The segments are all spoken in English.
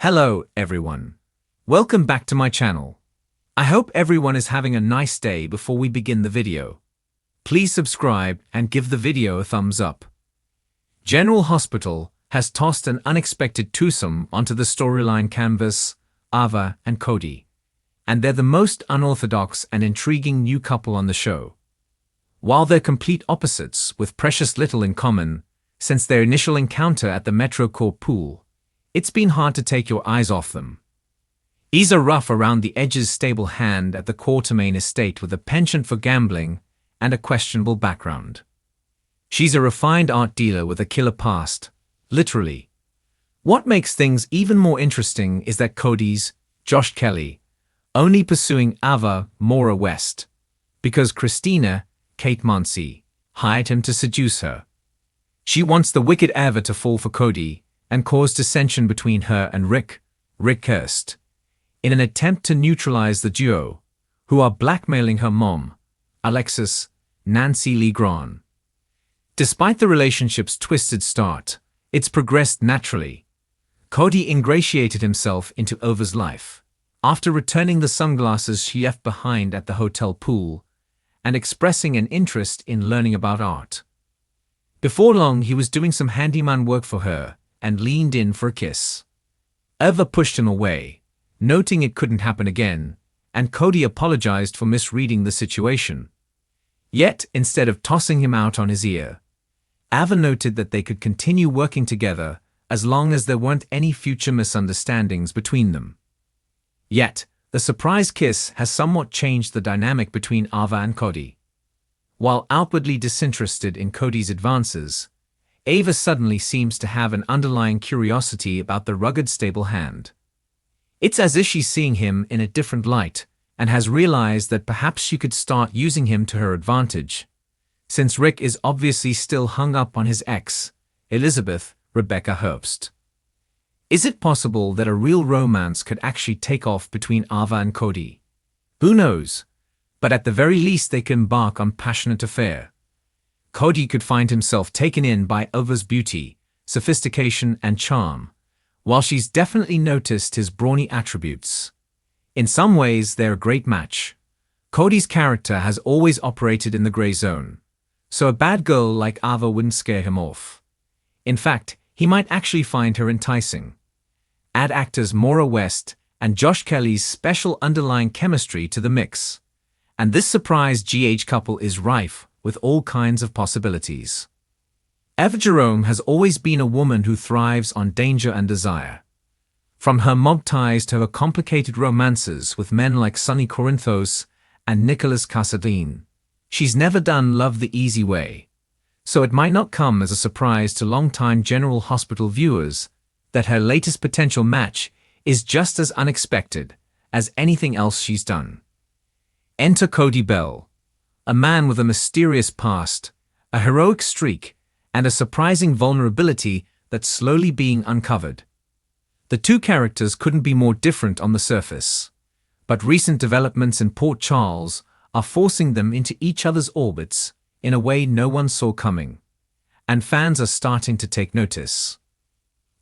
Hello, everyone. Welcome back to my channel. I hope everyone is having a nice day before we begin the video. Please subscribe and give the video a thumbs up. General Hospital has tossed an unexpected twosome onto the storyline canvas, Ava and Cody. And they're the most unorthodox and intriguing new couple on the show. While they're complete opposites with precious little in common, since their initial encounter at the Metro Court pool, it's been hard to take your eyes off them. He's a rough around the edges stable hand at the Quartermain estate with a penchant for gambling and a questionable background. She's a refined art dealer with a killer past, literally. What makes things even more interesting is that Cody's, Josh Kelly, only pursuing Ava Maura West, because Christina, Kate Mansi, hired him to seduce her. She wants the wicked Ava to fall for Cody and cause dissension between her and Rick Hurst, in an attempt to neutralize the duo, who are blackmailing her mom, Alexis Nancy Lee Grahn. Despite the relationship's twisted start, it's progressed naturally. Cody ingratiated himself into Ava's life, after returning the sunglasses she left behind at the hotel pool and expressing an interest in learning about art. Before long, he was doing some handyman work for her and leaned in for a kiss. Ava pushed him away, noting it couldn't happen again, and Cody apologized for misreading the situation. Yet, instead of tossing him out on his ear, Ava noted that they could continue working together as long as there weren't any future misunderstandings between them. Yet, the surprise kiss has somewhat changed the dynamic between Ava and Cody. While outwardly disinterested in Cody's advances, Ava suddenly seems to have an underlying curiosity about the rugged stable hand. It's as if she's seeing him in a different light and has realized that perhaps she could start using him to her advantage, since Rick is obviously still hung up on his ex, Elizabeth Rebecca Herbst. Is it possible that a real romance could actually take off between Ava and Cody? Who knows? But at the very least they can embark on passionate affair. Cody could find himself taken in by Ava's beauty, sophistication, and charm, while she's definitely noticed his brawny attributes. In some ways, they're a great match. Cody's character has always operated in the gray zone, so a bad girl like Ava wouldn't scare him off. In fact, he might actually find her enticing. Add actors Maura West and Josh Kelly's special underlying chemistry to the mix, and this surprise GH couple is rife with all kinds of possibilities. Ava Jerome has always been a woman who thrives on danger and desire. From her mob ties to her complicated romances with men like Sonny Corinthos and Nicholas Casadine, she's never done love the easy way. So it might not come as a surprise to longtime General Hospital viewers that her latest potential match is just as unexpected as anything else she's done. Enter Cody Bell, a man with a mysterious past, a heroic streak, and a surprising vulnerability that's slowly being uncovered. The two characters couldn't be more different on the surface, but recent developments in Port Charles are forcing them into each other's orbits in a way no one saw coming, and fans are starting to take notice.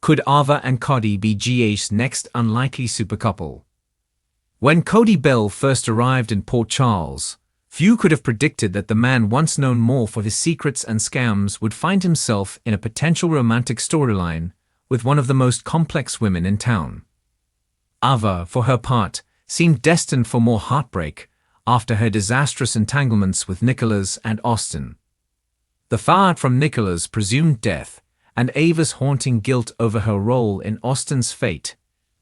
Could Ava and Cody be GH's next unlikely super couple? When Cody Bell first arrived in Port Charles, few could have predicted that the man once known more for his secrets and scams would find himself in a potential romantic storyline with one of the most complex women in town. Ava, for her part, seemed destined for more heartbreak after her disastrous entanglements with Nicholas and Austin. The fallout from Nicholas' presumed death and Ava's haunting guilt over her role in Austin's fate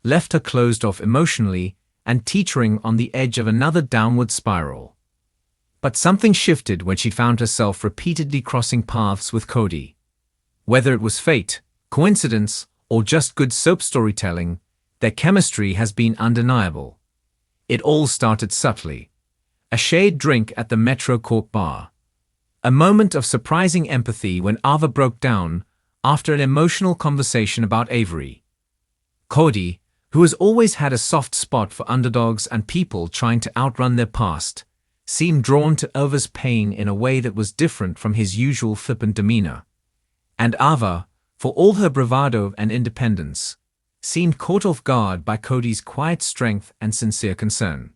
left her closed off emotionally and teetering on the edge of another downward spiral. But something shifted when she found herself repeatedly crossing paths with Cody. Whether it was fate, coincidence, or just good soap storytelling, their chemistry has been undeniable. It all started subtly. A shade drink at the Metro Court bar. A moment of surprising empathy when Ava broke down after an emotional conversation about Avery. Cody, who has always had a soft spot for underdogs and people trying to outrun their past, seemed drawn to Ava's pain in a way that was different from his usual flippant demeanor. And Ava, for all her bravado and independence, seemed caught off guard by Cody's quiet strength and sincere concern.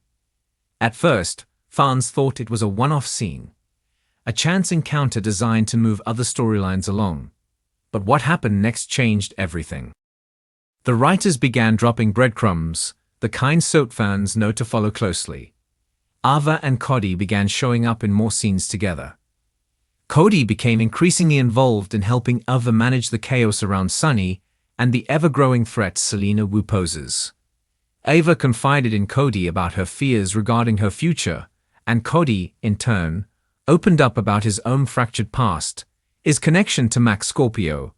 At first, fans thought it was a one-off scene, a chance encounter designed to move other storylines along. But what happened next changed everything. The writers began dropping breadcrumbs, the kind soap fans know to follow closely. Ava and Cody began showing up in more scenes together. Cody became increasingly involved in helping Ava manage the chaos around Sunny and the ever-growing threat Selena Wu poses. Ava confided in Cody about her fears regarding her future, and Cody, in turn, opened up about his own fractured past, his connection to Max Scorpio,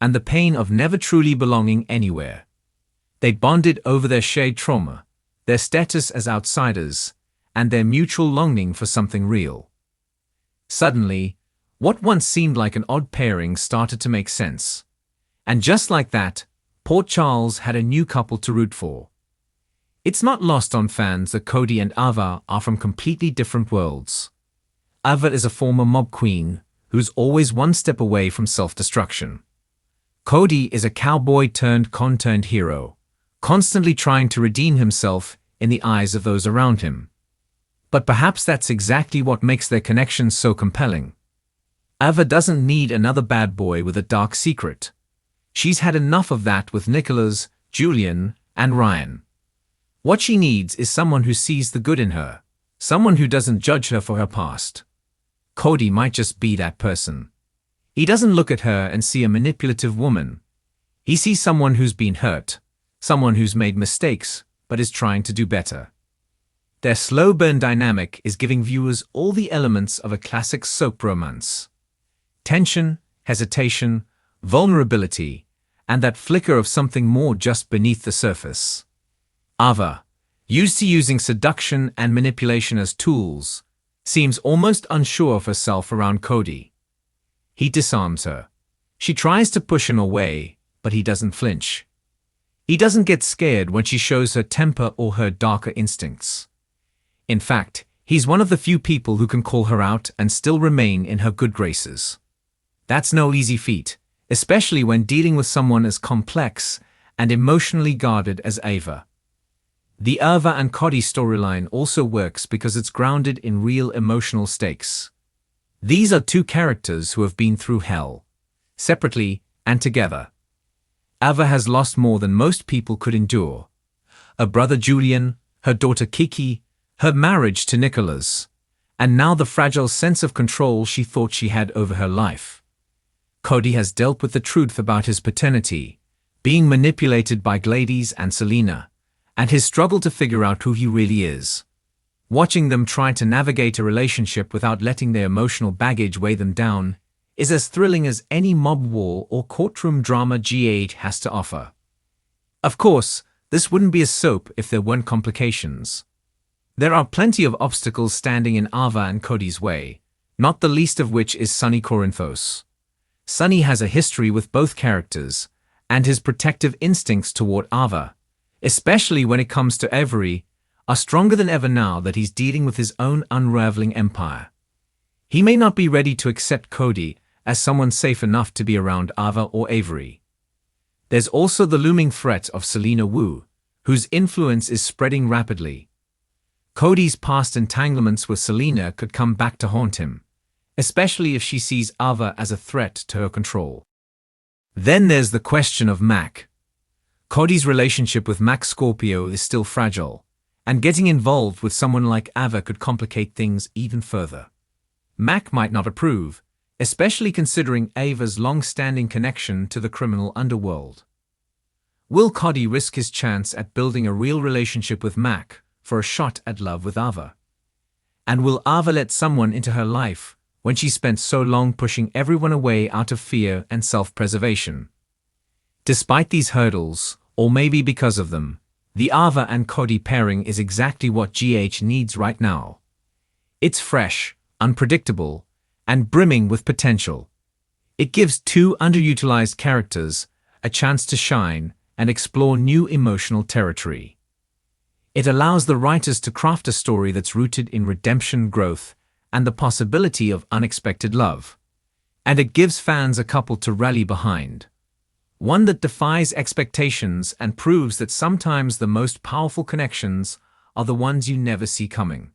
and the pain of never truly belonging anywhere. They bonded over their shared trauma, their status as outsiders, and their mutual longing for something real. Suddenly, what once seemed like an odd pairing started to make sense. And just like that, Port Charles had a new couple to root for. It's not lost on fans that Cody and Ava are from completely different worlds. Ava is a former mob queen who's always one step away from self-destruction. Cody is a cowboy-turned-con-turned hero, constantly trying to redeem himself in the eyes of those around him. But perhaps that's exactly what makes their connection so compelling. Ava doesn't need another bad boy with a dark secret. She's had enough of that with Nicholas, Julian, and Ryan. What she needs is someone who sees the good in her, someone who doesn't judge her for her past. Cody might just be that person. He doesn't look at her and see a manipulative woman. He sees someone who's been hurt, someone who's made mistakes but is trying to do better. Their slow burn dynamic is giving viewers all the elements of a classic soap romance. Tension, hesitation, vulnerability, and that flicker of something more just beneath the surface. Ava, used to using seduction and manipulation as tools, seems almost unsure of herself around Cody. He disarms her. She tries to push him away, but he doesn't flinch. He doesn't get scared when she shows her temper or her darker instincts. In fact, he's one of the few people who can call her out and still remain in her good graces. That's no easy feat, especially when dealing with someone as complex and emotionally guarded as Ava. The Ava and Cody storyline also works because it's grounded in real emotional stakes. These are two characters who have been through hell, separately and together. Ava has lost more than most people could endure. Her brother Julian, her daughter Kiki, her marriage to Nicholas, and now the fragile sense of control she thought she had over her life. Cody has dealt with the truth about his paternity, being manipulated by Gladys and Selena, and his struggle to figure out who he really is. Watching them try to navigate a relationship without letting their emotional baggage weigh them down is as thrilling as any mob war or courtroom drama GH has to offer. Of course, this wouldn't be a soap if there weren't complications. There are plenty of obstacles standing in Ava and Cody's way, not the least of which is Sonny Corinthos. Sonny has a history with both characters, and his protective instincts toward Ava, especially when it comes to Avery, are stronger than ever now that he's dealing with his own unraveling empire. He may not be ready to accept Cody as someone safe enough to be around Ava or Avery. There's also the looming threat of Selena Wu, whose influence is spreading rapidly. Cody's past entanglements with Selena could come back to haunt him, especially if she sees Ava as a threat to her control. Then there's the question of Mac. Cody's relationship with Max Scorpio is still fragile, and getting involved with someone like Ava could complicate things even further. Mac might not approve, especially considering Ava's long-standing connection to the criminal underworld. Will Cody risk his chance at building a real relationship with Mac for a shot at love with Ava? And will Ava let someone into her life when she spent so long pushing everyone away out of fear and self-preservation? Despite these hurdles, or maybe because of them, the Ava and Cody pairing is exactly what GH needs right now. It's fresh, unpredictable, and brimming with potential. It gives two underutilized characters a chance to shine and explore new emotional territory. It allows the writers to craft a story that's rooted in redemption, growth, and the possibility of unexpected love. And it gives fans a couple to rally behind. one that defies expectations and proves that sometimes the most powerful connections are the ones you never see coming.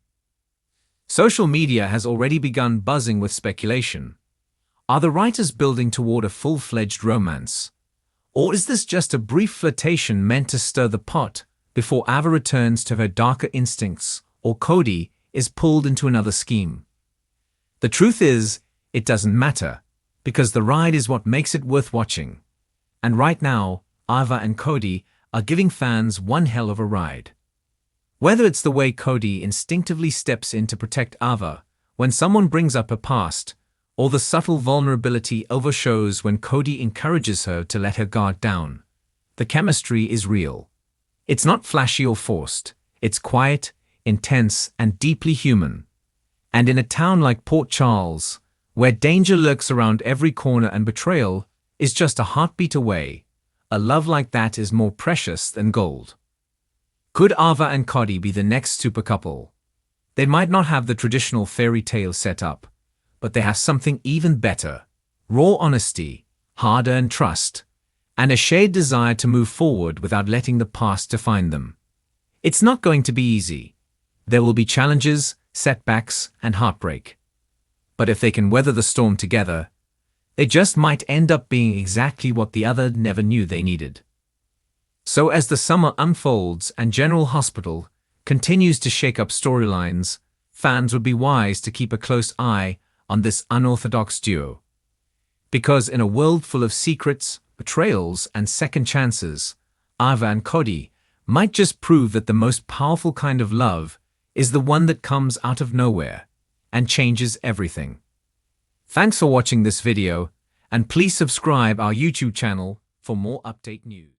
Social media has already begun buzzing with speculation. Are the writers building toward a full-fledged romance? Or is this just a brief flirtation meant to stir the pot before Ava returns to her darker instincts or Cody is pulled into another scheme? The truth is, it doesn't matter, because the ride is what makes it worth watching. And right now, Ava and Cody are giving fans one hell of a ride. Whether it's the way Cody instinctively steps in to protect Ava when someone brings up her past, or the subtle vulnerability overshows when Cody encourages her to let her guard down, the chemistry is real. It's not flashy or forced. It's quiet, intense, and deeply human. And in a town like Port Charles, where danger lurks around every corner and betrayal is just a heartbeat away, a love like that is more precious than gold. Could Ava and Cody be the next super couple? They might not have the traditional fairy tale set up, but they have something even better: raw honesty, hard-earned trust, and a shared desire to move forward without letting the past define them. It's not going to be easy. There will be challenges, setbacks, and heartbreak. But if they can weather the storm together, they just might end up being exactly what the other never knew they needed. So as the summer unfolds and General Hospital continues to shake up storylines, fans would be wise to keep a close eye on this unorthodox duo. Because in a world full of secrets, betrayals, and second chances, Ava and Cody might just prove that the most powerful kind of love is the one that comes out of nowhere and changes everything. Thanks for watching this video, and please subscribe our YouTube channel for more update news.